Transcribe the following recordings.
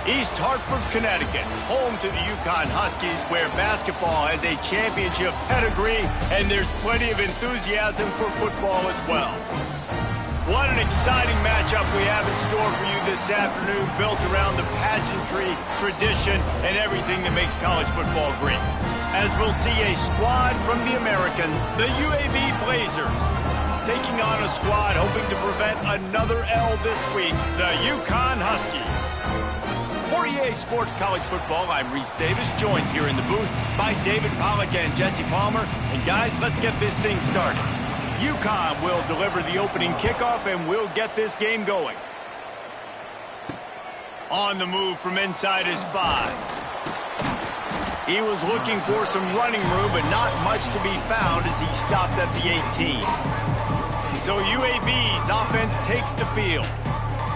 East Hartford, Connecticut, home to the UConn Huskies, where basketball has a championship pedigree and there's plenty of enthusiasm for football as well. What an exciting matchup we have in store for you this afternoon, built around the pageantry, tradition, and everything that makes college football great. As we'll see a squad from the American, the UAB Blazers, taking on a squad hoping to prevent another L this week, the UConn Huskies. For EA Sports College Football, I'm Reese Davis, joined here in the booth by David Pollack and Jesse Palmer. And guys, let's get this thing started. UConn will deliver the opening kickoff and we'll get this game going. On the move from inside his 5. He was looking for some running room, but not much to be found as he stopped at the 18. So UAB's offense takes the field.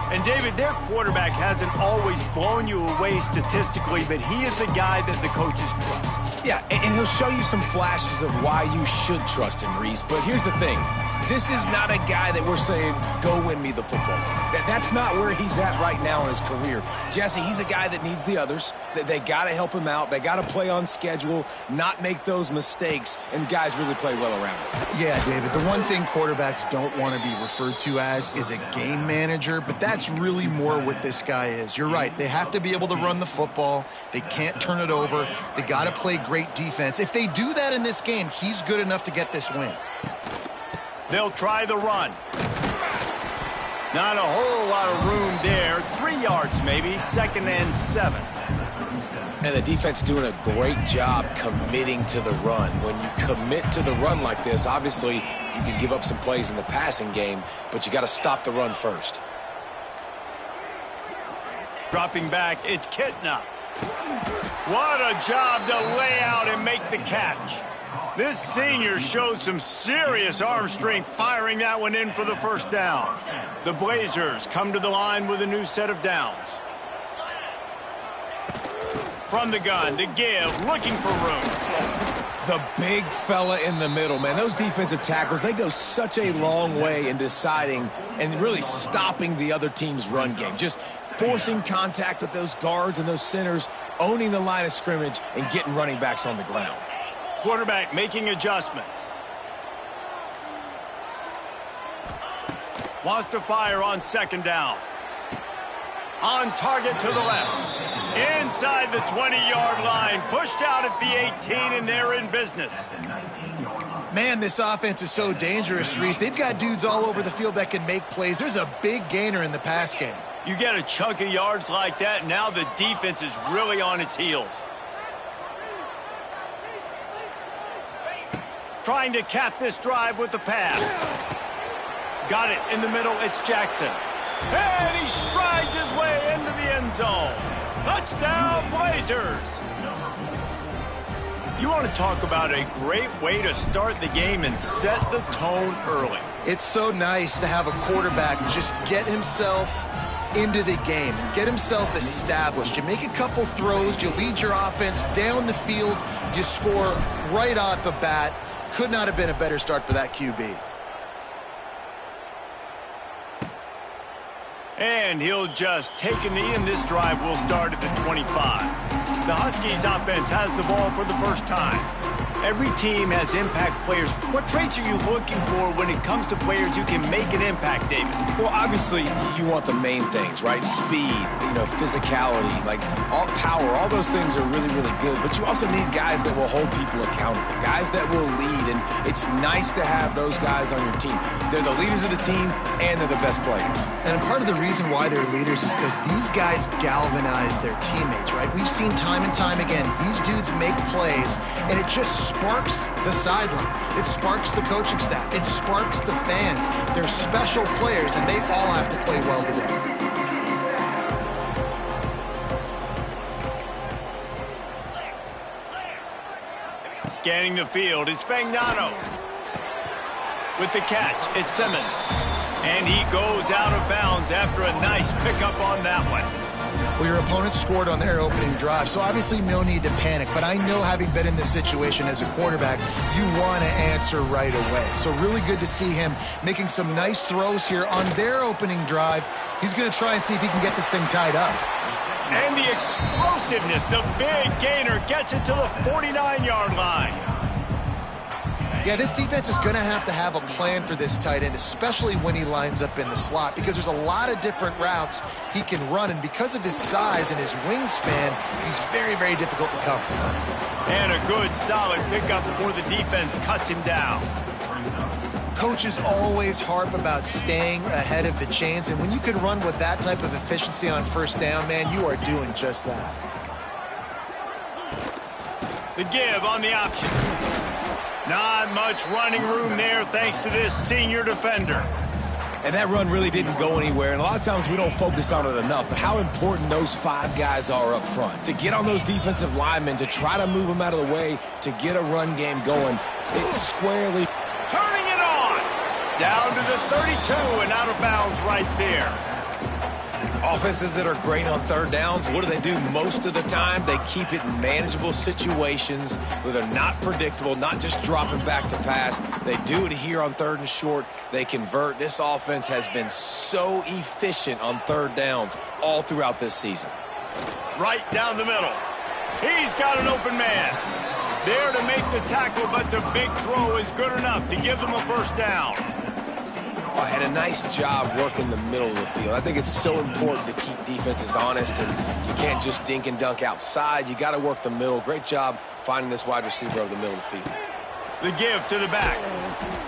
And, David, their quarterback hasn't always blown you away statistically, but he is a guy that the coaches trust. Yeah, and he'll show you some flashes of why you should trust him, Reese. But here's the thing. This is not a guy that we're saying, go win me the football. That's not where he's at right now in his career. Jesse, he's a guy that needs the others. They got to help him out. They got to play on schedule, not make those mistakes, and guys really play well around him. Yeah, David, the one thing quarterbacks don't want to be referred to as is a game manager, but that's really more what this guy is. You're right. They have to be able to run the football. They can't turn it over. They got to play great defense. If they do that in this game, he's good enough to get this win. They'll try the run. Not a whole lot of room there. 3 yards maybe, 2nd and 7. And the defense doing a great job committing to the run. When you commit to the run like this, obviously you can give up some plays in the passing game, but you got to stop the run first. Dropping back, it's Kitna. What a job to lay out and make the catch. This senior showed some serious arm strength firing that one in for the first down. The Blazers come to the line with a new set of downs. From the gun to give, looking for room. The big fella in the middle, man. Those defensive tackles, they go such a long way in deciding and really stopping the other team's run game. Just forcing contact with those guards and those centers, owning the line of scrimmage, and getting running backs on the ground. Quarterback making adjustments. Wants to fire on 2nd down. On target to the left. Inside the 20-yard line. Pushed out at the 18, and they're in business. Man, this offense is so dangerous, Reese. They've got dudes all over the field that can make plays. There's a big gainer in the pass game. You get a chunk of yards like that, now the defense is really on its heels. Trying to cap this drive with the pass. Got it in the middle, it's Jackson. And he strides his way into the end zone. Touchdown, Blazers. You want to talk about a great way to start the game and set the tone early. It's so nice to have a quarterback just get himself into the game, get himself established. You make a couple throws, you lead your offense down the field, you score right off the bat. Could not have been a better start for that QB. And he'll just take a knee, and this drive will start at the 25. The Huskies offense has the ball for the first time. Every team has impact players. What traits are you looking for when it comes to players who can make an impact, David? Well, obviously, you want the main things, right? Speed, physicality, like all power, all those things are really, really good. But you also need guys that will hold people accountable, guys that will lead. And it's nice to have those guys on your team. They're the leaders of the team, and they're the best players. And part of the reason why they're leaders is because these guys galvanize their teammates, right? We've seen time and time again, these dudes make plays, and it just sparks the sideline. It sparks the coaching staff. It sparks the fans. They're special players, and they all have to play well today. Scanning the field, it's Fagnano. With the catch, it's Simmons. And he goes out of bounds after a nice pickup on that one. Well, your opponent scored on their opening drive, so obviously no need to panic. But I know, having been in this situation as a quarterback, you want to answer right away. So really good to see him making some nice throws here on their opening drive. He's going to try and see if he can get this thing tied up. And the explosiveness, the big gainer gets it to the 49-yard line. Yeah, this defense is going to have a plan for this tight end, especially when he lines up in the slot, because there's a lot of different routes he can run, and because of his size and his wingspan, he's very, very difficult to cover. And a good, solid pickup before the defense cuts him down. Coaches always harp about staying ahead of the chains, and when you can run with that type of efficiency on first down, man, you are doing just that. The give on the option. Not much running room there thanks to this senior defender. And that run really didn't go anywhere, and a lot of times we don't focus on it enough, but how important those 5 guys are up front. To get on those defensive linemen, to try to move them out of the way, to get a run game going, it's squarely turning it on. Down to the 32 and out of bounds right there. Offenses that are great on third downs, what do? Most of the time, they keep it in manageable situations where they're not predictable, not just dropping back to pass. They do it here on third and short. They convert. This offense has been so efficient on third downs all throughout this season. Right down the middle. He's got an open man. There to make the tackle, but the big throw is good enough to give them a first down. Had a nice job working the middle of the field. I think it's so important to keep defenses honest, and you can't just dink and dunk outside. You got to work the middle. Great job finding this wide receiver over the middle of the field. The give to the back.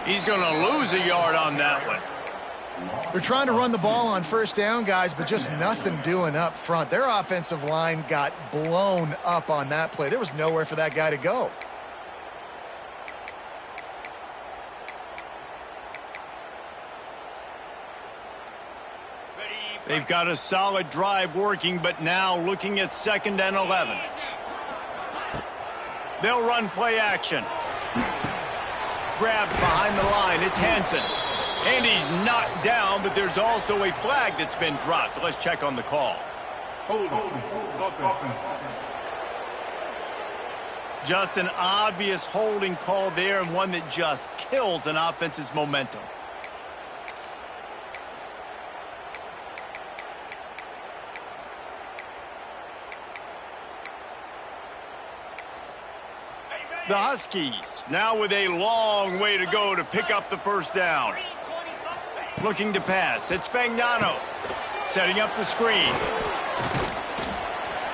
He's going to lose a yard on that one. They're trying to run the ball on first down, guys, but just nothing doing up front. Their offensive line got blown up on that play. There was nowhere for that guy to go. They've got a solid drive working, but now looking at 2nd and 11. They'll run play action. Grabbed behind the line. It's Hansen. And he's knocked down, but there's also a flag that's been dropped. Let's check on the call. Just an obvious holding call there, and one that just kills an offense's momentum. The Huskies now with a long way to go to pick up the first down. Looking to pass. It's Fagnano setting up the screen.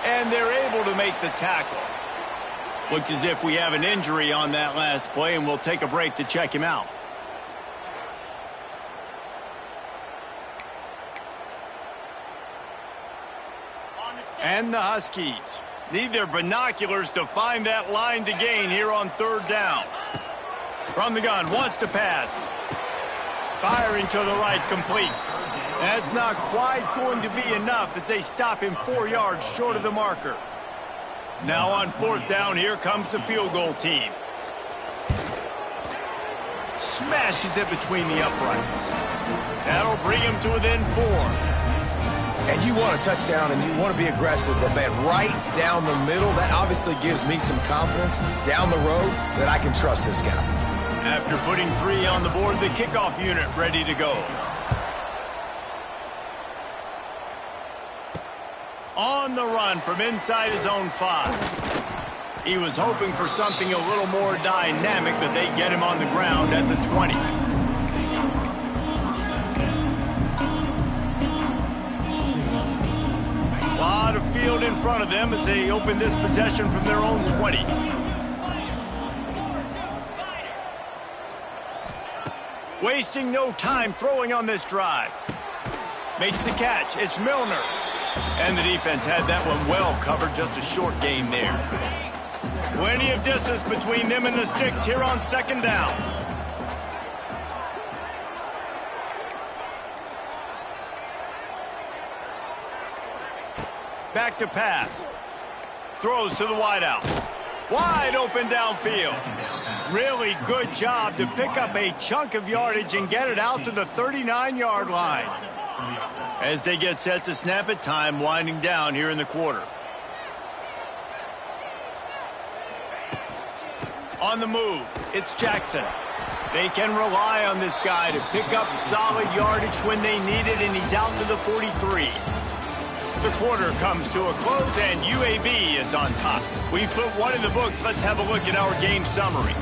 And they're able to make the tackle. Looks as if we have an injury on that last play, and we'll take a break to check him out. And the Huskies need their binoculars to find that line to gain here on third down. From the gun, wants to pass. Firing to the right, complete. That's not quite going to be enough as they stop him 4 yards short of the marker. Now on 4th down, here comes the field goal team. Smashes it between the uprights. That'll bring him to within 4. And you want a touchdown and you want to be aggressive, but man, right down the middle, that obviously gives me some confidence down the road that I can trust this guy. After putting 3 on the board, the kickoff unit ready to go. On the run from inside his own 5. He was hoping for something a little more dynamic, but they get him on the ground at the 20. A lot of field in front of them as they open this possession from their own 20. Wasting no time throwing on this drive. Makes the catch. It's Milner. And the defense had that one well covered. Just a short gain there. Plenty of distance between them and the sticks here on 2nd down. Back to pass. Throws to the wideout. Wide open downfield. Really good job to pick up a chunk of yardage and get it out to the 39-yard line. As they get set to snap it, time winding down here in the quarter. On the move, it's Jackson. They can rely on this guy to pick up solid yardage when they need it, and he's out to the 43. The quarter comes to a close, and UAB is on top. We've put one in the books. Let's have a look at our game summary.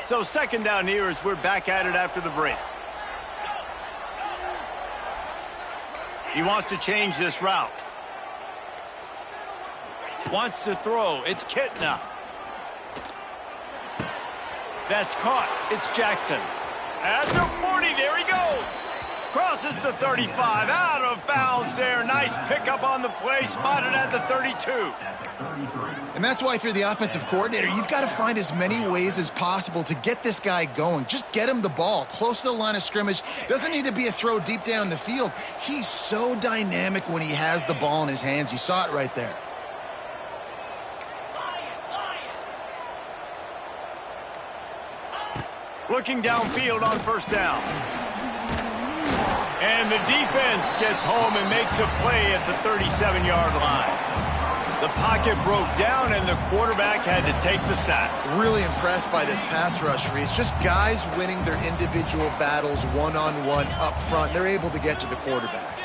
So second down here as we're back at it after the break. He wants to change this route. Wants to throw. It's Kitna. That's caught. It's Jackson. At the 40, there he goes. Crosses the 35. Out of bounds there. Nice pickup on the play. Spotted at the 32. And that's why if you're the offensive coordinator, you've got to find as many ways as possible to get this guy going. Just get him the ball close to the line of scrimmage. Doesn't need to be a throw deep down the field. He's so dynamic when he has the ball in his hands. You saw it right there. Looking downfield on first down. And the defense gets home and makes a play at the 37-yard line. The pocket broke down, and the quarterback had to take the sack. Really impressed by this pass rush, Reese. Just guys winning their individual battles one-on-one up front. They're able to get to the quarterback.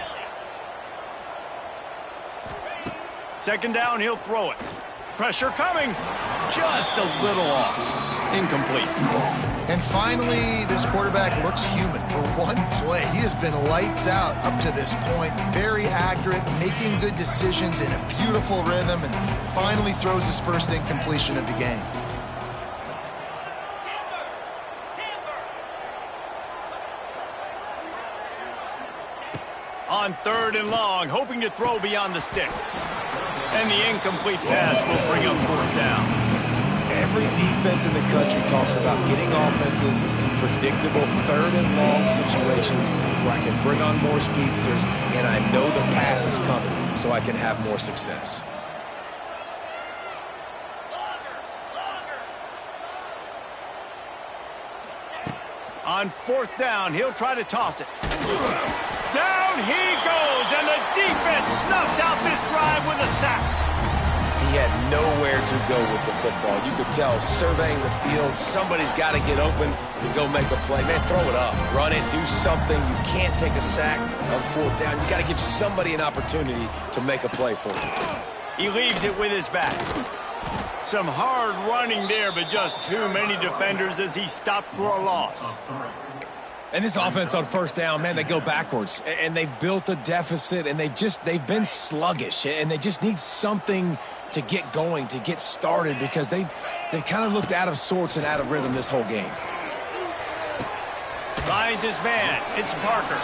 Second down, he'll throw it. Pressure coming. Just a little off. Incomplete. And finally, this quarterback looks human for one play. He has been lights out up to this point. Very accurate, making good decisions in a beautiful rhythm, and finally throws his first incompletion of the game. On third and long, hoping to throw beyond the sticks. And the incomplete pass will bring up fourth down. Every defense in the country talks about getting offenses in predictable third and long situations where I can bring on more speedsters and I know the pass is coming so I can have more success. On fourth down, he'll try to toss it. Down he goes, and the defense snuffs out this drive with a sack. He had nowhere to go with the football. You could tell, surveying the field, somebody's got to get open to go make a play. Man, throw it up, run it, do something. You can't take a sack on fourth down. You got to give somebody an opportunity to make a play for you. He leaves it with his back. Some hard running there, but just too many defenders as he stopped for a loss. And this offense on first down, man, they go backwards. And they've built a deficit, and they've been sluggish. And they just need something to get going, to get started, because they've kind of looked out of sorts and out of rhythm this whole game. Finds his man. It's Parker.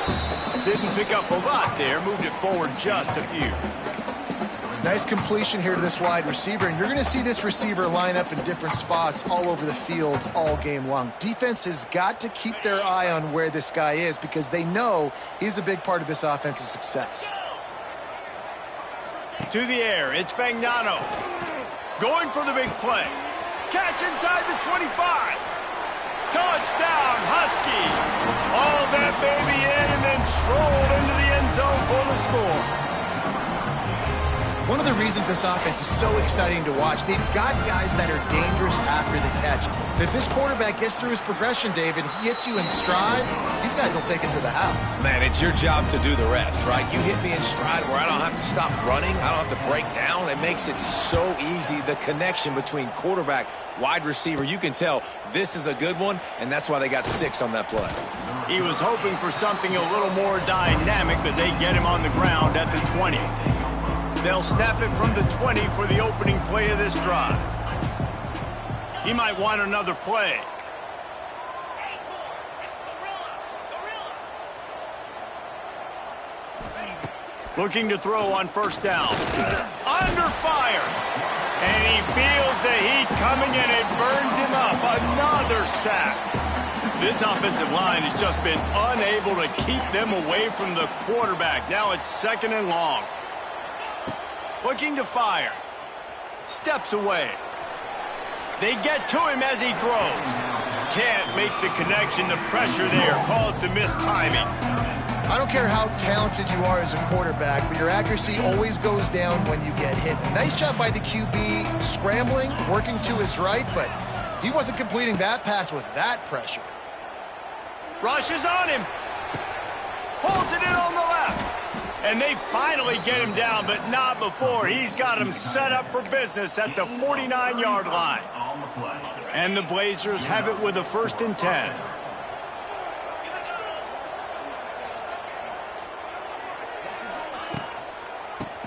Didn't pick up a lot there. Moved it forward just a few. Nice completion here to this wide receiver, and you're going to see this receiver line up in different spots all over the field all game long. Defense has got to keep their eye on where this guy is because they know he's a big part of this offense's success. To the air, it's Fagnano. Going for the big play. Catch inside the 25. Touchdown, Huskies. Hauled that baby in and then strolled into the end zone for the score. One of the reasons this offense is so exciting to watch, they've got guys that are dangerous after the catch. If this quarterback gets through his progression, David, he hits you in stride, these guys will take it to the house. Man, it's your job to do the rest, right? You hit me in stride where I don't have to stop running, I don't have to break down. It makes it so easy, the connection between quarterback, wide receiver. You can tell this is a good one, and that's why they got 6 on that play. He was hoping for something a little more dynamic, but they get him on the ground at the 20. They'll snap it from the 20 for the opening play of this drive. He might want another play. Looking to throw on first down. Under fire. And he feels the heat coming and it burns him up. Another sack. This offensive line has just been unable to keep them away from the quarterback. Now it's second and long. Looking to fire. Steps away. They get to him as he throws. Can't make the connection. The pressure there caused the missed timing. I don't care how talented you are as a quarterback, but your accuracy always goes down when you get hit. Nice job by the QB scrambling, working to his right, but he wasn't completing that pass with that pressure. Rushes on him. Holds it in on the left. And they finally get him down, but not before. He's got him set up for business at the 49-yard line. And the Blazers have it with a 1st and 10.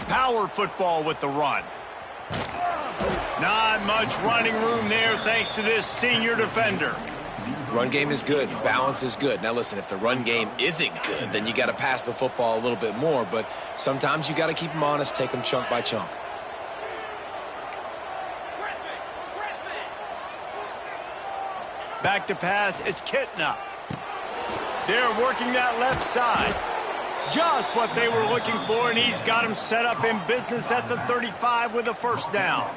Power football with the run. Not much running room there thanks to this senior defender. Run game is good. Balance is good. Now, listen, if the run game isn't good, then you got to pass the football a little bit more. But sometimes you got to keep them honest, take them chunk by chunk. Back to pass, it's Kitna. They're working that left side. Just what they were looking for, and he's got him set up in business at the 35 with a 1st down.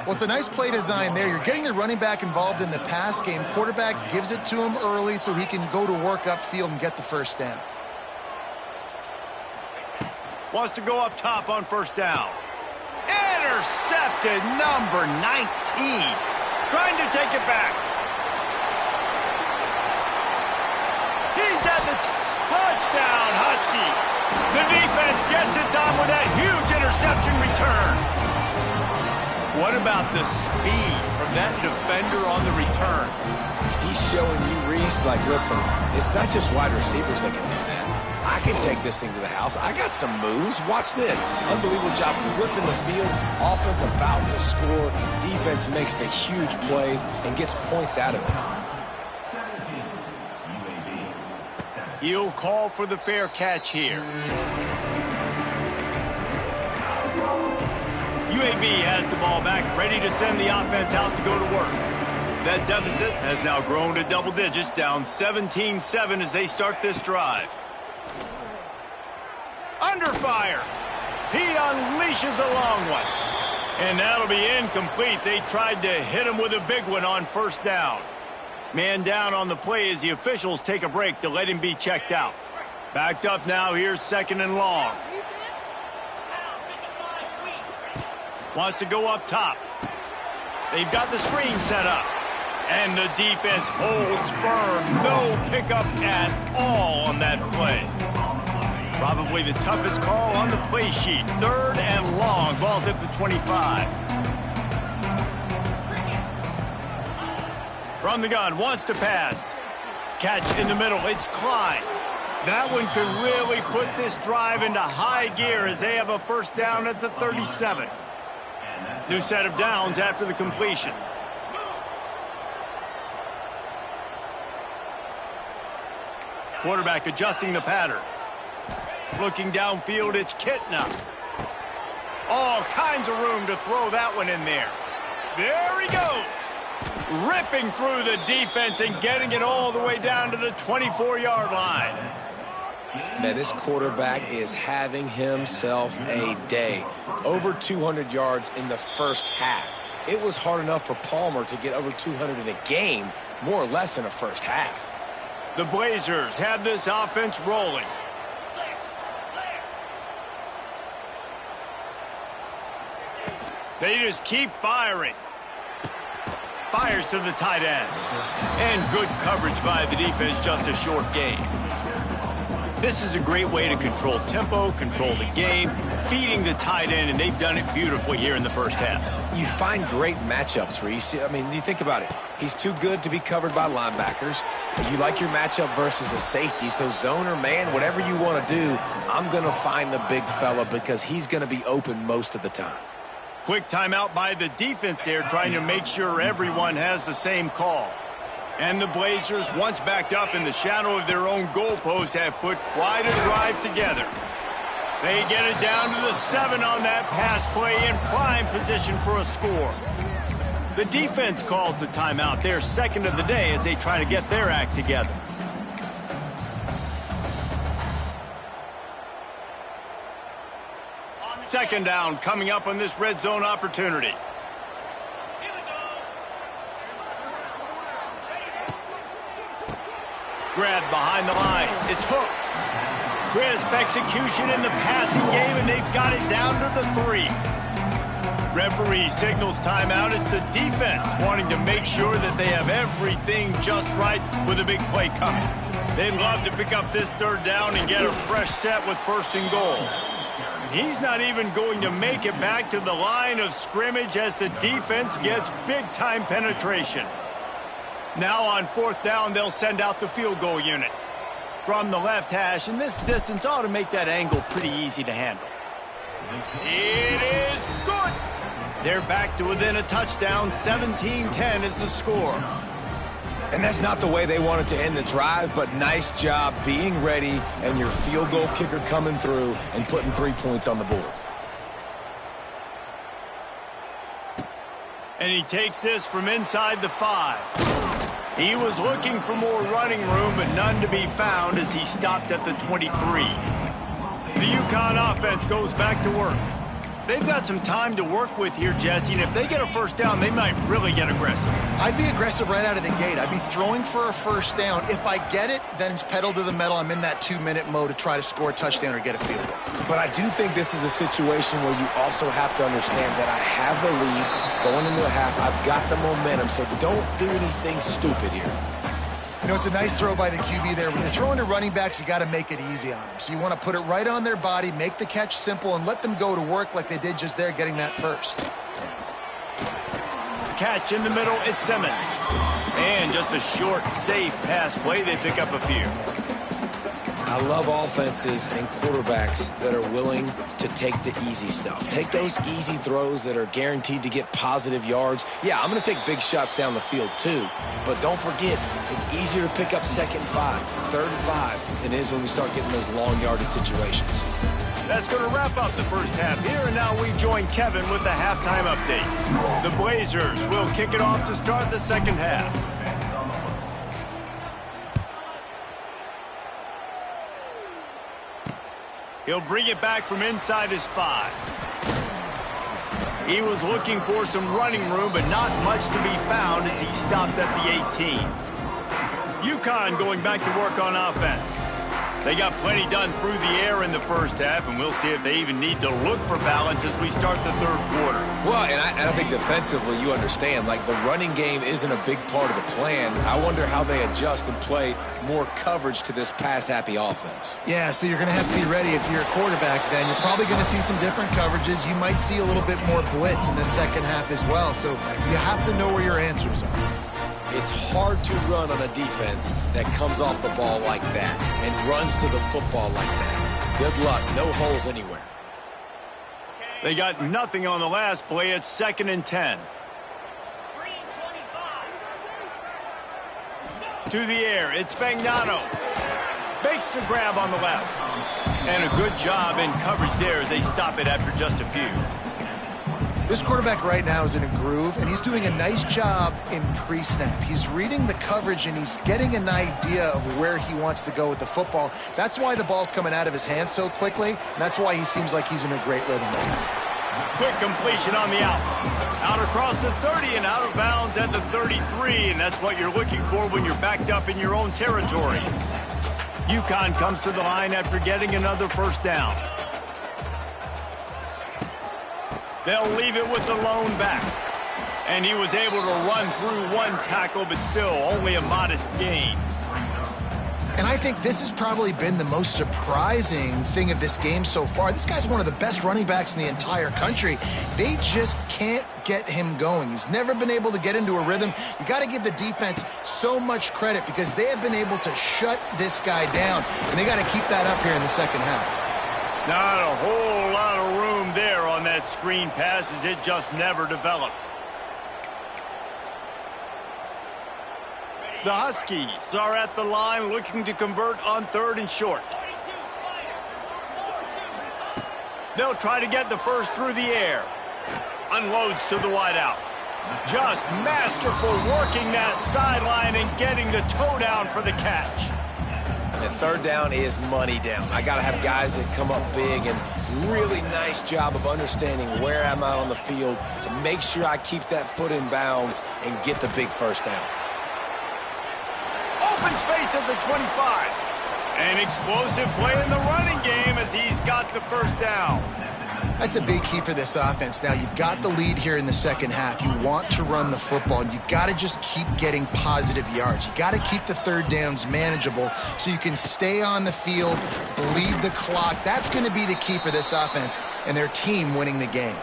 Well, it's a nice play design there. You're getting the running back involved in the pass game. Quarterback gives it to him early so he can go to work upfield and get the 1st down. Wants to go up top on 1st down. Intercepted, number 19. Trying to take it back. He's at the touchdown, Husky. The defense gets it done with that huge interception return. What about the speed from that defender on the return? He's showing you, Reese, like, listen, it's not just wide receivers that can do that. I can take this thing to the house. I got some moves. Watch this. Unbelievable job flipping the field. Offense about to score. Defense makes the huge plays and gets points out of it. He'll call for the fair catch here. UAB has the ball back, ready to send the offense out to go to work. That deficit has now grown to double digits, down 17-7 as they start this drive. Under fire. He unleashes a long one. And that'll be incomplete. They tried to hit him with a big one on 1st down. Man down on the play as the officials take a break to let him be checked out. Backed up now, here's 2nd and long. Wants to go up top. They've got the screen set up. And the defense holds firm. No pickup at all on that play. Probably the toughest call on the play sheet. 3rd and long. Ball's at the 25. From the gun, wants to pass. Catch in the middle. It's Klein. That one could really put this drive into high gear as they have a 1st down at the 37. New set of downs after the completion. Quarterback adjusting the pattern. Looking downfield, it's Kitna. All kinds of room to throw that one in there. There he goes. Ripping through the defense and getting it all the way down to the 24-yard line. Man, this quarterback is having himself a day. Over 200 yards in the 1st half. It was hard enough for Palmer to get over 200 in a game, more or less in a 1st half. The Blazers have this offense rolling. They just keep firing. Fires to the tight end. And good coverage by the defense, just a short gain. This is a great way to control tempo, control the game, feeding the tight end, and they've done it beautifully here in the 1st half. You find great matchups, Reese. I mean, you think about it. He's too good to be covered by linebackers. You like your matchup versus a safety, so zone or man, whatever you want to do, I'm going to find the big fella because he's going to be open most of the time. Quick timeout by the defense there, trying to make sure everyone has the same call. And the Blazers, once backed up in the shadow of their own goalpost, have put quite a drive together. They get it down to the 7 on that pass play in prime position for a score. The defense calls the timeout, their 2nd of the day, as they try to get their act together. Second down coming up on this red zone opportunity. grab behind the line. It's Hooks. Crisp execution in the passing game, and they've got it down to the 3. Referee signals timeout. It's the defense wanting to make sure that they have everything just right with a big play coming. They'd love to pick up this 3rd down and get a fresh set with 1st and goal. He's not even going to make it back to the line of scrimmage as the defense gets big-time penetration. Now on 4th down, they'll send out the field goal unit. From the left hash, and this distance ought to make that angle pretty easy to handle. It is good! They're back to within a touchdown. 17-10 is the score. And that's not the way they wanted to end the drive, but nice job being ready and your field goal kicker coming through and putting 3 points on the board. And he takes this from inside the 5. He was looking for more running room, but none to be found as he stopped at the 23. The UConn offense goes back to work. They've got some time to work with here, Jesse, and if they get a 1st down, they might really get aggressive. I'd be aggressive right out of the gate. I'd be throwing for a 1st down. If I get it, then it's pedal to the metal. I'm in that 2-minute mode to try to score a touchdown or get a field goal. But I do think this is a situation where you also have to understand that I have the lead going into the half. I've got the momentum, so don't do anything stupid here. You know, it's a nice throw by the QB there. When you're throwing to running backs, you got to make it easy on them. So you want to put it right on their body, make the catch simple, and let them go to work like they did just there, getting that 1st. Catch in the middle, it's Simmons. And just a short, safe pass play, they pick up a few. I love offenses and quarterbacks that are willing to take the easy stuff. Take those easy throws that are guaranteed to get positive yards. Yeah, I'm going to take big shots down the field too, but don't forget, it's easier to pick up 2nd and 5, 3rd and 5 than it is when we start getting those long yardage situations. That's going to wrap up the 1st half here, and now we join Kevin with the halftime update. The Blazers will kick it off to start the 2nd half. He'll bring it back from inside his 5. He was looking for some running room, but not much to be found as he stopped at the 18. UConn going back to work on offense. They got plenty done through the air in the 1st half, and we'll see if they even need to look for balance as we start the 3rd quarter. Well, and I think defensively, you understand, like the running game isn't a big part of the plan. I wonder how they adjust and play more coverage to this pass-happy offense. Yeah, so you're going to have to be ready if you're a quarterback then. You're probably going to see some different coverages. You might see a little bit more blitz in the 2nd half as well, so you have to know where your answers are. It's hard to run on a defense that comes off the ball like that and runs to the football like that. Good luck. No holes anywhere. They got nothing on the last play. It's 2nd and 10. To the air. It's Spagnano. Makes the grab on the left. And a good job in coverage there as they stop it after just a few. This quarterback right now is in a groove, and he's doing a nice job in pre-snap. He's reading the coverage, and he's getting an idea of where he wants to go with the football. That's why the ball's coming out of his hands so quickly, and that's why he seems like he's in a great rhythm right now. Quick completion on the out. Out across the 30 and out of bounds at the 33, and that's what you're looking for when you're backed up in your own territory. UConn comes to the line after getting another 1st down. They'll leave it with the lone back. And he was able to run through 1 tackle, but still only a modest gain. And I think this has probably been the most surprising thing of this game so far. This guy's one of the best running backs in the entire country. They just can't get him going. He's never been able to get into a rhythm. You got to give the defense so much credit because they have been able to shut this guy down. And they got to keep that up here in the 2nd half. Not a whole lot of room there on that screen pass as it just never developed. The Huskies are at the line looking to convert on 3rd and short. They'll try to get the 1st through the air. Unloads to the wideout. Just masterful working that sideline and getting the toe down for the catch. And 3rd down is money down. I got to have guys that come up big, and really nice job of understanding where I'm out on the field to make sure I keep that foot in bounds and get the big 1st down. Open space at the 25. An explosive play in the running game as he's got the first down. That's a big key for this offense. Now, you've got the lead here in the second half. You want to run the football, and you got to just keep getting positive yards. You got to keep the third downs manageable so you can stay on the field, bleed the clock. That's going to be the key for this offense and their team winning the game.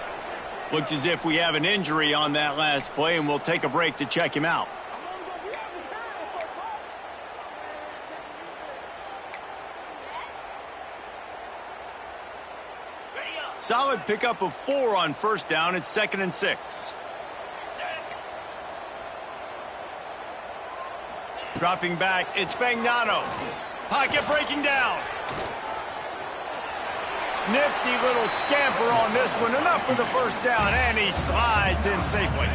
Looks as if we have an injury on that last play, and we'll take a break to check him out. Solid pickup of 4 on first down. It's 2nd and 6. Dropping back, it's Fagnano. Pocket breaking down. Nifty little scamper on this one. Enough for the first down, and he slides in safely.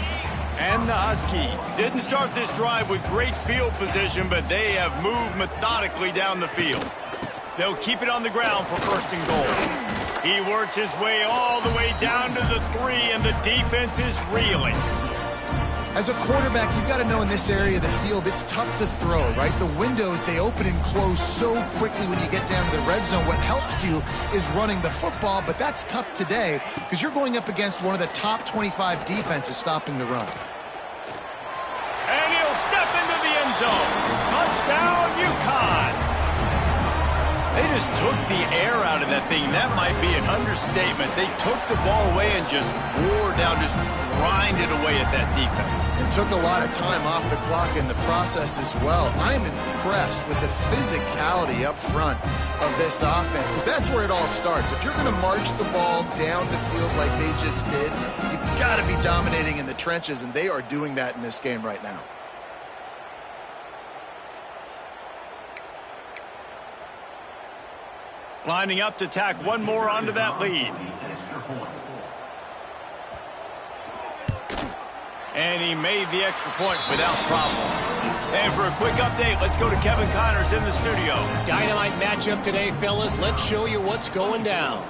And the Huskies didn't start this drive with great field position, but they have moved methodically down the field. They'll keep it on the ground for 1st and goal. He works his way all the way down to the 3, and the defense is reeling. As a quarterback, you've got to know in this area of the field, it's tough to throw, right? The windows, they open and close so quickly when you get down to the red zone. What helps you is running the football, but that's tough today because you're going up against one of the top 25 defenses stopping the run. And he'll step into the end zone. Touchdown, UConn. They just took the air out of that thing. That might be an understatement. They took the ball away and just wore down, just grinded away at that defense. And took a lot of time off the clock in the process as well. I'm impressed with the physicality up front of this offense because that's where it all starts. If you're going to march the ball down the field like they just did, you've got to be dominating in the trenches, and they are doing that in this game right now. Lining up to tack one more onto that lead. And he made the extra point without problem. And for a quick update, let's go to Kevin Connors in the studio. Dynamite matchup today, fellas. Let's show you what's going down.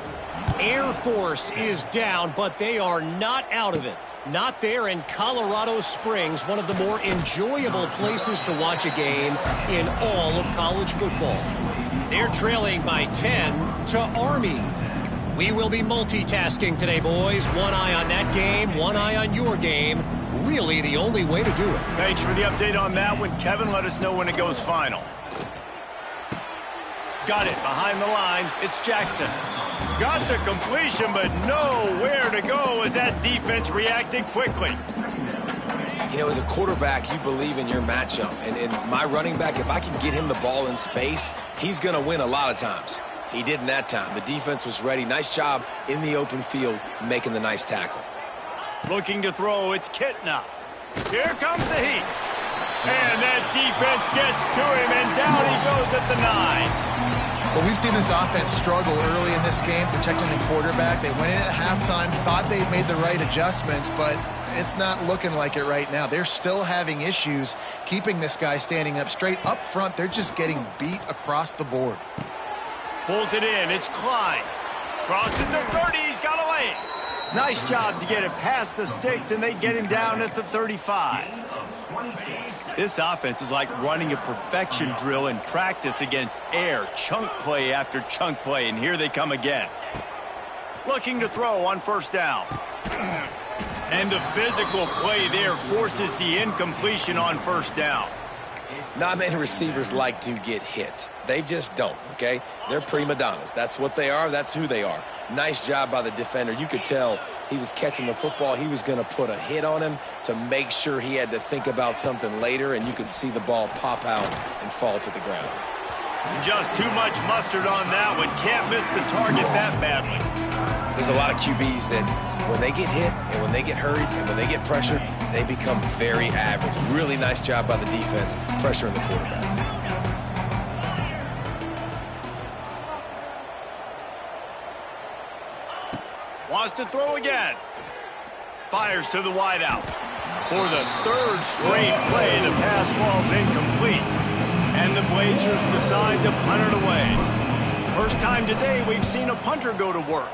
Air Force is down, but they are not out of it. Not there in Colorado Springs, one of the more enjoyable places to watch a game in all of college football. They're trailing by 10 to Army. We will be multitasking today, boys. One eye on that game, one eye on your game. Really the only way to do it. Thanks for the update on that one, Kevin. Let us know when it goes final. Got it behind the line. It's Jackson. Got the completion, but nowhere to go as that defense reacted quickly. You know, as a quarterback, you believe in your matchup. And my running back, if I can get him the ball in space, he's going to win a lot of times. He didn't that time. The defense was ready. Nice job in the open field making the nice tackle. Looking to throw, it's Kitna. Here comes the heat. And that defense gets to him, and down he goes at the 9. Well, we've seen this offense struggle early in this game, protecting the quarterback. They went in at halftime, thought they'd made the right adjustments, but it's not looking like it right now. They're still having issues keeping this guy standing up straight. Up front, they're just getting beat across the board. Pulls it in. It's Klein. Crosses the 30. He's got a lane. Nice job to get it past the sticks, and they get him down at the 35. This offense is like running a perfection drill in practice against air. Chunk play after chunk play, and here they come again. Looking to throw on first down. And the physical play there forces the incompletion on first down. Not many receivers like to get hit. They just don't, okay? They're prima donnas. That's what they are. That's who they are. Nice job by the defender. You could tell he was catching the football. He was going to put a hit on him to make sure he had to think about something later, and you could see the ball pop out and fall to the ground. Just too much mustard on that one. Can't miss the target that badly. There's a lot of QBs that when they get hit and when they get hurried and when they get pressured, they become very average. Really nice job by the defense, pressuring the quarterback. Wants to throw again. Fires to the wideout. For the third straight play, the pass falls incomplete. And the Blazers decide to punt it away. First time today we've seen a punter go to work.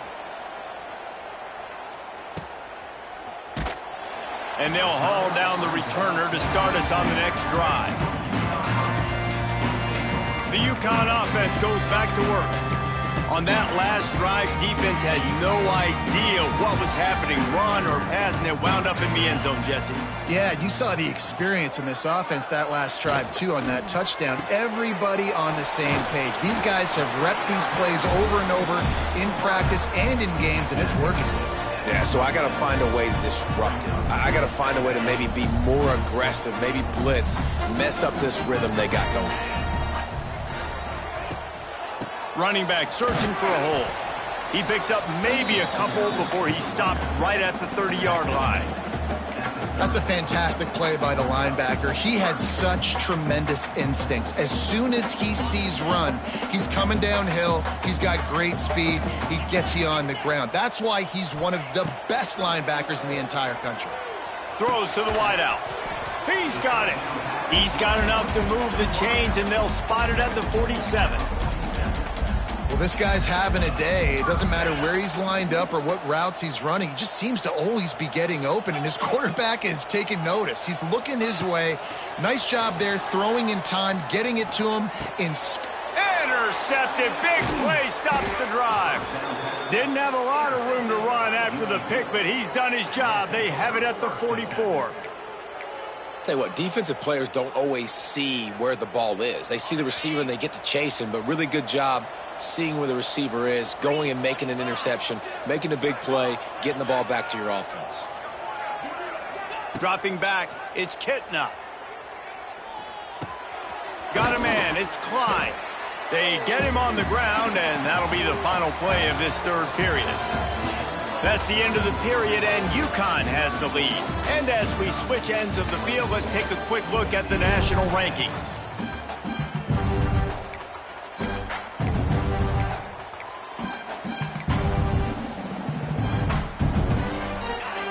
And they'll haul down the returner to start us on the next drive. UConn offense goes back to work. On that last drive, defense had no idea what was happening, run or pass, and it wound up in the end zone, Jesse. Yeah, you saw the experience in this offense that last drive, too, on that touchdown. Everybody on the same page. These guys have repped these plays over and over in practice and in games, and it's working. Yeah, so I got to find a way to disrupt him. I got to find a way to maybe be more aggressive, maybe blitz, mess up this rhythm they got going. Running back searching for a hole. He picks up maybe a couple before he stopped right at the 30-yard line. That's a fantastic play by the linebacker. He has such tremendous instincts. As soon as he sees run, he's coming downhill. He's got great speed. He gets you on the ground. That's why he's one of the best linebackers in the entire country. Throws to the wideout. He's got it. He's got enough to move the chains, and they'll spot it at the 47. Well, this guy's having a day. It doesn't matter where he's lined up or what routes he's running. He just seems to always be getting open, and his quarterback is taking notice. He's looking his way. Nice job there, throwing in time, getting it to him. Intercepted. Big play stops the drive. Didn't have a lot of room to run after the pick, but he's done his job. They have it at the 44. Tell you what, defensive players don't always see where the ball is. They see the receiver and they get to chase him, but really good job seeing where the receiver is, going and making an interception, making a big play, getting the ball back to your offense. Dropping back, it's Kitna. Got a man, it's Klein. They get him on the ground, and that'll be the final play of this third period. That's the end of the period, and UConn has the lead. And as we switch ends of the field, let's take a quick look at the national rankings.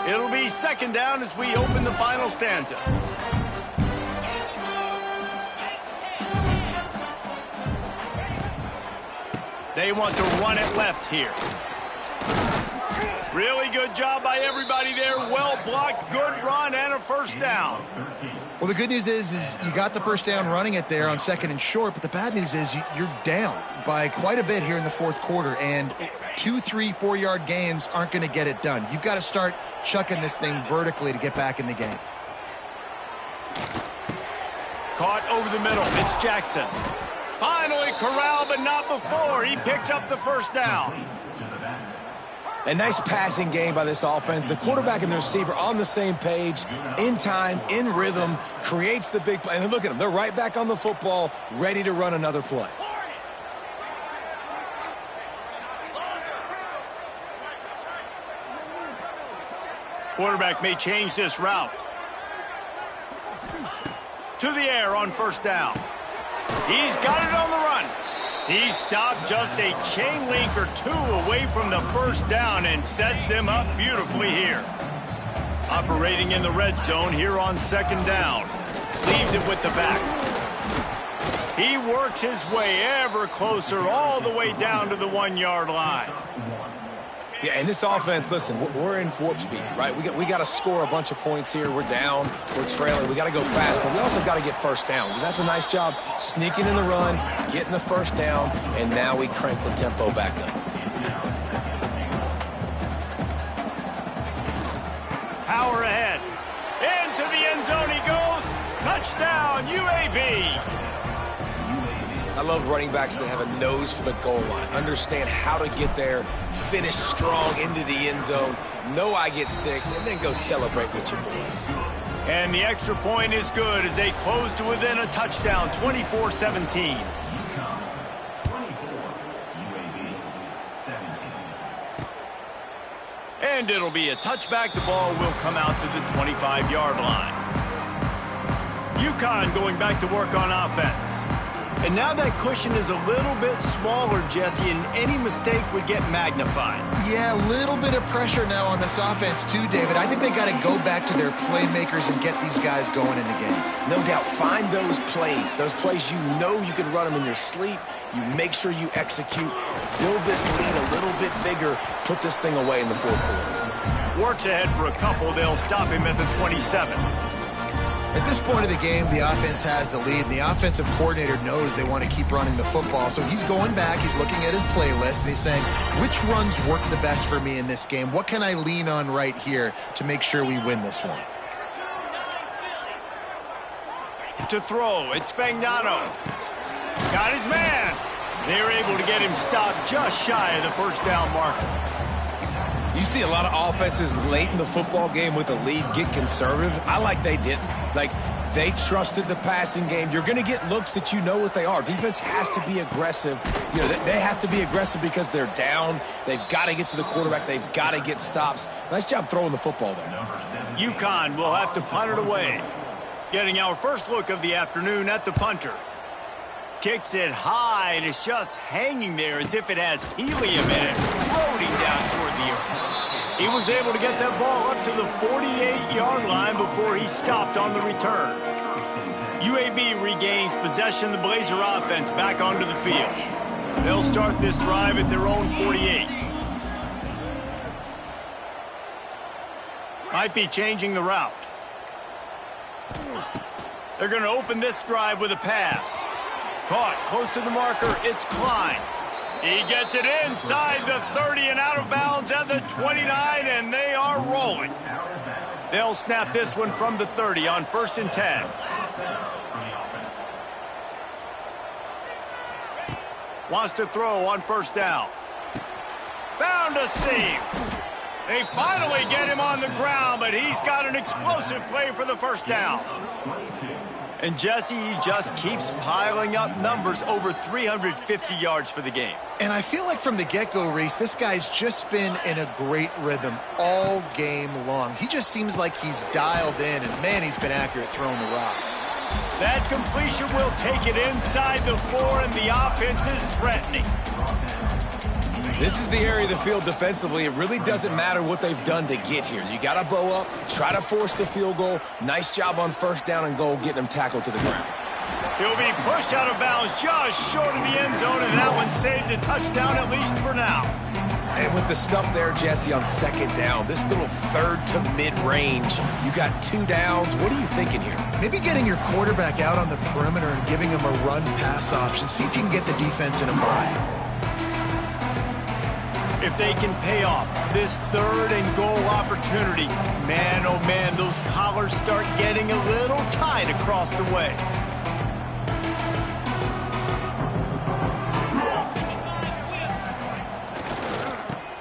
It'll be second down as we open the final stanza. They want to run it left here. Really good job by everybody there. Well blocked, good run, and a first down. Well, the good news is you got the first down running it there on second and short, but the bad news is you're down by quite a bit here in the fourth quarter, and 2, 3, 4-yard gains aren't going to get it done. You've got to start chucking this thing vertically to get back in the game. Caught over the middle. It's Jackson. Finally corralled, but not before. He picks up the first down. A nice passing game by this offense. The quarterback and the receiver on the same page, in time, in rhythm, creates the big play. And look at them. They're right back on the football, ready to run another play. Quarterback may change this route. To the air on first down. He's got it on the run. He stopped just a chain link or two away from the first down and sets them up beautifully here. Operating in the red zone here on second down. Leaves it with the back. He works his way ever closer all the way down to the 1-yard line. Yeah, and this offense, listen, we're in warp speed, right? We got to score a bunch of points here. We're down. We're trailing. We got to go fast, but we also got to get first downs. And that's a nice job sneaking in the run, getting the first down, and now we crank the tempo back up. Power ahead. Into the end zone he goes. Touchdown, UAB. I love running backs that have a nose for the goal line, understand how to get there, finish strong into the end zone, know I get 6, and then go celebrate with your boys. And the extra point is good as they close to within a touchdown, 24-17. And it'll be a touchback. The ball will come out to the 25-yard line. UConn going back to work on offense. And now that cushion is a little bit smaller, Jesse, and any mistake would get magnified. Yeah, a little bit of pressure now on this offense too, David. I think they got to go back to their playmakers and get these guys going in the game. No doubt, find those plays you know you can run them in your sleep. You make sure you execute, build this lead a little bit bigger, put this thing away in the fourth quarter. Works ahead for a couple. They'll stop him at the 27. At this point of the game, the offense has the lead, and the offensive coordinator knows they want to keep running the football. So he's going back, he's looking at his playlist, and he's saying, which runs work the best for me in this game? What can I lean on right here to make sure we win this one? To throw, it's Fagnano. Got his man. They're able to get him stopped just shy of the first down marker. You see a lot of offenses late in the football game with a lead get conservative. I like they didn't. Like, they trusted the passing game. You're going to get looks that you know what they are. Defense has to be aggressive. You know, they have to be aggressive because they're down. They've got to get to the quarterback. They've got to get stops. Nice job throwing the football there. UConn will have to punt it away. Getting our first look of the afternoon at the punter. Kicks it high, and it's just hanging there as if it has helium in it, floating down toward the earth. He was able to get that ball up to the 48-yard line before he stopped on the return. UAB regains possession of the Blazer offense back onto the field. They'll start this drive at their own 48. Might be changing the route. They're going to open this drive with a pass. Caught close to the marker, it's Klein. He gets it inside the 30 and out of bounds at the 29, and they are rolling. They'll snap this one from the 30 on 1st and 10. Wants to throw on 1st down. Found a seam. They finally get him on the ground, but he's got an explosive play for the 1st down. And Jesse, he just keeps piling up numbers, over 350 yards for the game. And I feel like from the get-go, Reese, this guy's just been in a great rhythm all game long. He just seems like he's dialed in, and man, he's been accurate throwing the rock. That completion will take it inside the 4, and the offense is threatening. This is the area of the field defensively. It really doesn't matter what they've done to get here. You got to bow up, try to force the field goal. Nice job on 1st down and goal, getting them tackled to the ground. He'll be pushed out of bounds just short of the end zone, and that one saved a touchdown, at least for now. And with the stuff there, Jesse, on 2nd down, this little 3rd to mid-range, you got 2 downs. What are you thinking here? Maybe getting your quarterback out on the perimeter and giving him a run-pass option. See if you can get the defense in a bind. If they can pay off this 3rd and goal opportunity, man, oh man, those collars start getting a little tight across the way.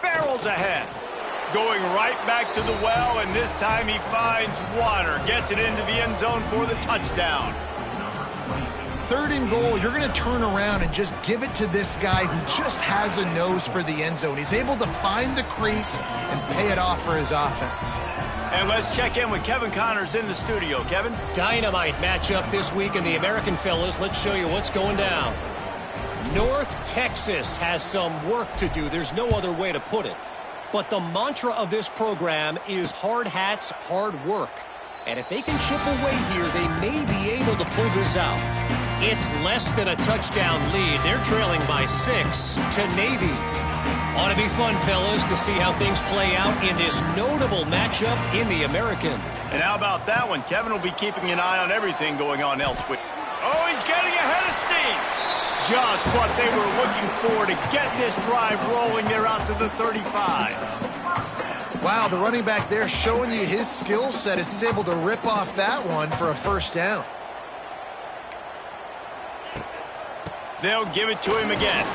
Barrels ahead. Going right back to the well, and this time he finds water. Gets it into the end zone for the touchdown. 3rd and goal, you're going to turn around and just give it to this guy who just has a nose for the end zone. He's able to find the crease and pay it off for his offense. And let's check in with Kevin Connors in the studio. Kevin? Dynamite matchup this week in the American, fellas. Let's show you what's going down. North Texas has some work to do. There's no other way to put it. But the mantra of this program is hard hats, hard work. And if they can chip away here, they may be able to pull this out. It's less than a touchdown lead. They're trailing by 6 to Navy. Ought to be fun, fellas, to see how things play out in this notable matchup in the American. And how about that one? Kevin will be keeping an eye on everything going on elsewhere. Oh, he's getting ahead of steam. Just what they were looking for to get this drive rolling. They're out to the 35. Wow, the running back there showing you his skill set as he's able to rip off that one for a 1st down. They'll give it to him again.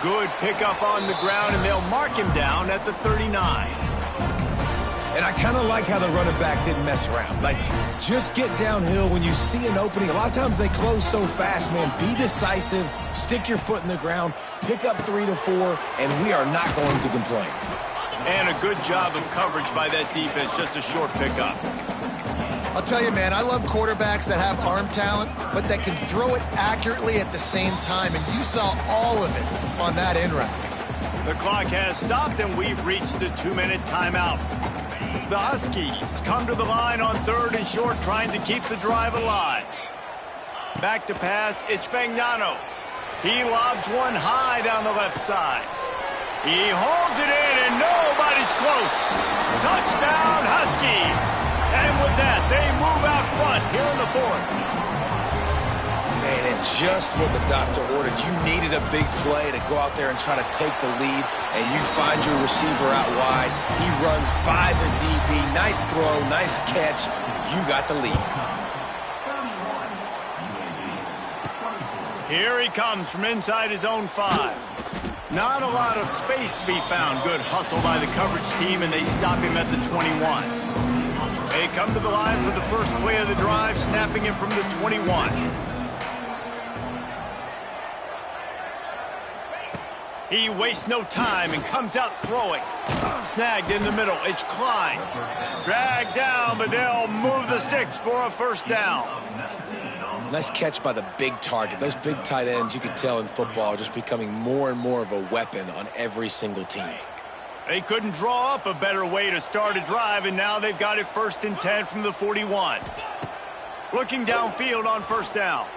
Good pickup on the ground, and they'll mark him down at the 39. And I kind of like how the running back didn't mess around. Like, just get downhill when you see an opening. A lot of times they close so fast, man. Be decisive, stick your foot in the ground, pick up 3 to 4, and we are not going to complain. And a good job of coverage by that defense, just a short pickup. I'll tell you, man, I love quarterbacks that have arm talent, but that can throw it accurately at the same time, and you saw all of it on that end route. The clock has stopped, and we've reached the 2-minute timeout. The Huskies come to the line on 3rd and short, trying to keep the drive alive. Back to pass, it's Fagnano. He lobs one high down the left side. He holds it in, and nobody's close. Touchdown, Huskies! And with that, they move out front here in the fourth. Man, and just what the doctor ordered. You needed a big play to go out there and try to take the lead, and you find your receiver out wide. He runs by the DB. Nice throw, nice catch. You got the lead. Here he comes from inside his own 5. Not a lot of space to be found. Good hustle by the coverage team, and they stop him at the 21. They come to the line for the first play of the drive, snapping it from the 21. He wastes no time and comes out throwing. Snagged in the middle. It's Klein. Dragged down, but they'll move the sticks for a first down. Nice catch by the big target. Those big tight ends, you can tell in football, are just becoming more and more of a weapon on every single team. They couldn't draw up a better way to start a drive, and now they've got it 1st and 10 from the 41. Looking downfield on first down.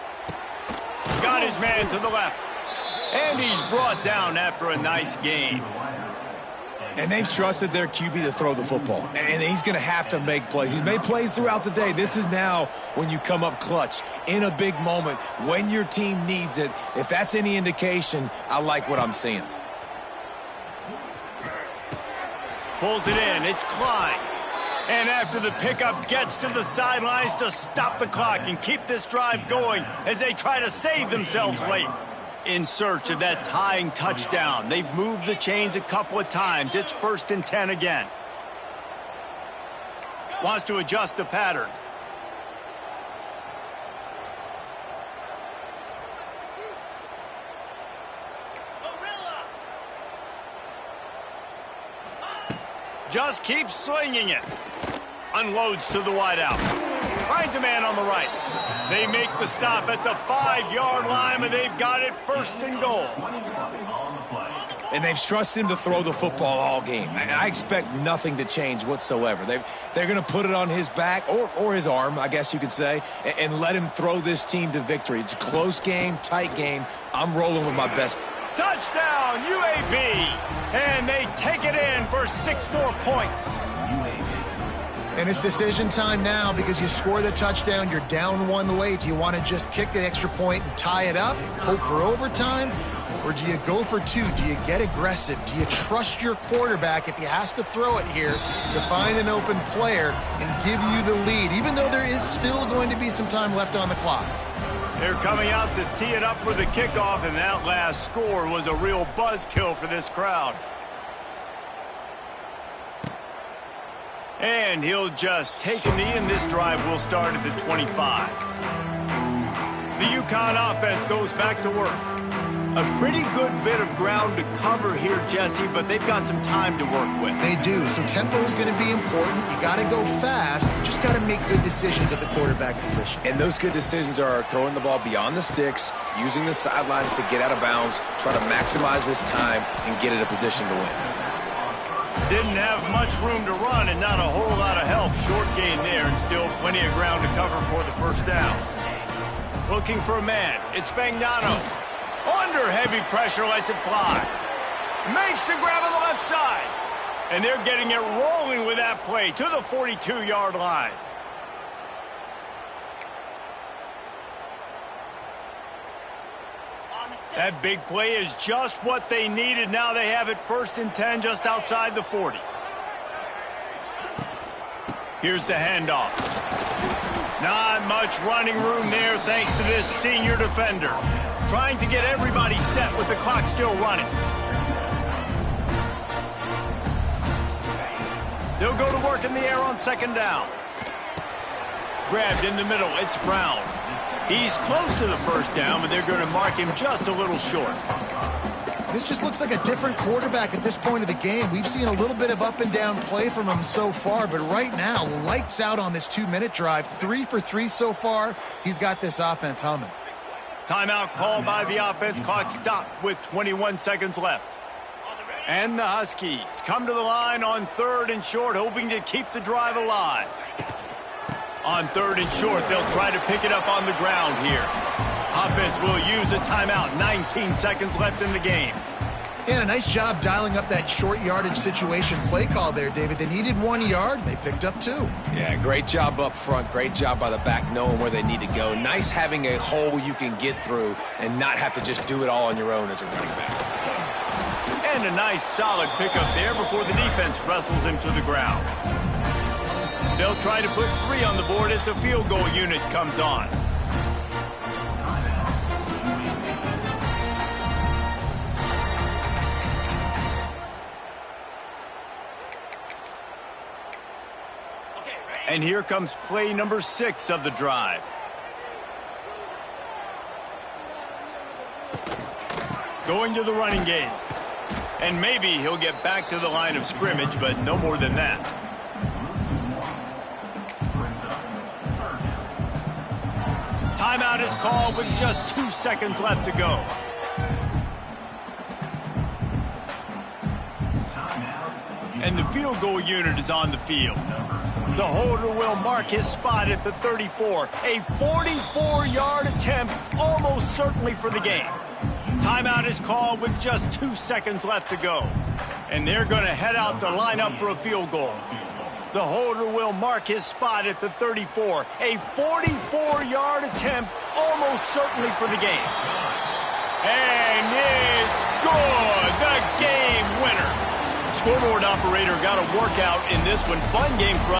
Got his man to the left. And he's brought down after a nice gain. And they've trusted their QB to throw the football. And he's going to have to make plays. He's made plays throughout the day. This is now when you come up clutch in a big moment when your team needs it. If that's any indication, I like what I'm seeing. Pulls it in. It's Klein. And after the pickup, gets to the sidelines to stop the clock and keep this drive going as they try to save themselves late. In search of that tying touchdown. They've moved the chains a couple of times. It's 1st and 10 again. Wants to adjust the pattern. Just keeps slinging it. Unloads to the wideout. Finds a man on the right. They make the stop at the 5-yard line, and they've got it 1st and goal. And they've trusted him to throw the football all game. I expect nothing to change whatsoever. They're going to put it on his back, or his arm, I guess you could say, and let him throw this team to victory. It's a close game, tight game. I'm rolling with my best. Touchdown, UAB! And they take it in for 6 more points. And it's decision time now because you score the touchdown, you're down 1 late. Do you want to just kick the extra point and tie it up, hope for overtime? Or do you go for 2? Do you get aggressive? Do you trust your quarterback if he has to throw it here to find an open player and give you the lead, even though there is still going to be some time left on the clock? They're coming out to tee it up for the kickoff, and that last score was a real buzzkill for this crowd. And he'll just take a knee, and this drive will start at the 25. The UConn offense goes back to work. A pretty good bit of ground to cover here, Jesse, but they've got some time to work with. They do. So tempo is going to be important. You got to go fast. You just got to make good decisions at the quarterback position. And those good decisions are throwing the ball beyond the sticks, using the sidelines to get out of bounds, try to maximize this time, and get in a position to win. Didn't have much room to run and not a whole lot of help. Short gain there and still plenty of ground to cover for the first down. Looking for a man. It's Fagnano. Under heavy pressure, lets it fly. Makes the grab on the left side. And they're getting it rolling with that play to the 42-yard line. That big play is just what they needed. Now they have it 1st and 10 just outside the 40. Here's the handoff. Not much running room there thanks to this senior defender. Trying to get everybody set with the clock still running. They'll go to work in the air on 2nd down. Grabbed in the middle. It's Brown. He's close to the first down, but they're going to mark him just a little short. This just looks like a different quarterback at this point of the game. We've seen a little bit of up and down play from him so far, but right now, lights out on this 2-minute drive. 3 for 3 so far. He's got this offense humming. Timeout called by the offense. Clock stopped with 21 seconds left. And the Huskies come to the line on 3rd and short, hoping to keep the drive alive. On 3rd and short, they'll try to pick it up on the ground here. Offense will use a timeout. 19 seconds left in the game. Yeah, a nice job dialing up that short yardage situation play call there, David. They needed 1 yard, and they picked up 2. Yeah, great job up front. Great job by the back knowing where they need to go. Nice having a hole you can get through and not have to just do it all on your own as a running back. And a nice solid pickup there before the defense wrestles him to the ground. They'll try to put 3 on the board as the field goal unit comes on. And here comes play number 6 of the drive. Going to the running game. And maybe he'll get back to the line of scrimmage, but no more than that. Timeout is called with just 2 seconds left to go. And the field goal unit is on the field. The holder will mark his spot at the 34. A 44-yard attempt, almost certainly for the game. Timeout is called with just 2 seconds left to go. And they're going to head out to line up for a field goal. The holder will mark his spot at the 34. A 44-yard attempt, almost certainly for the game. And it's good. The game winner. Scoreboard operator got a workout in this one. Fun game for us.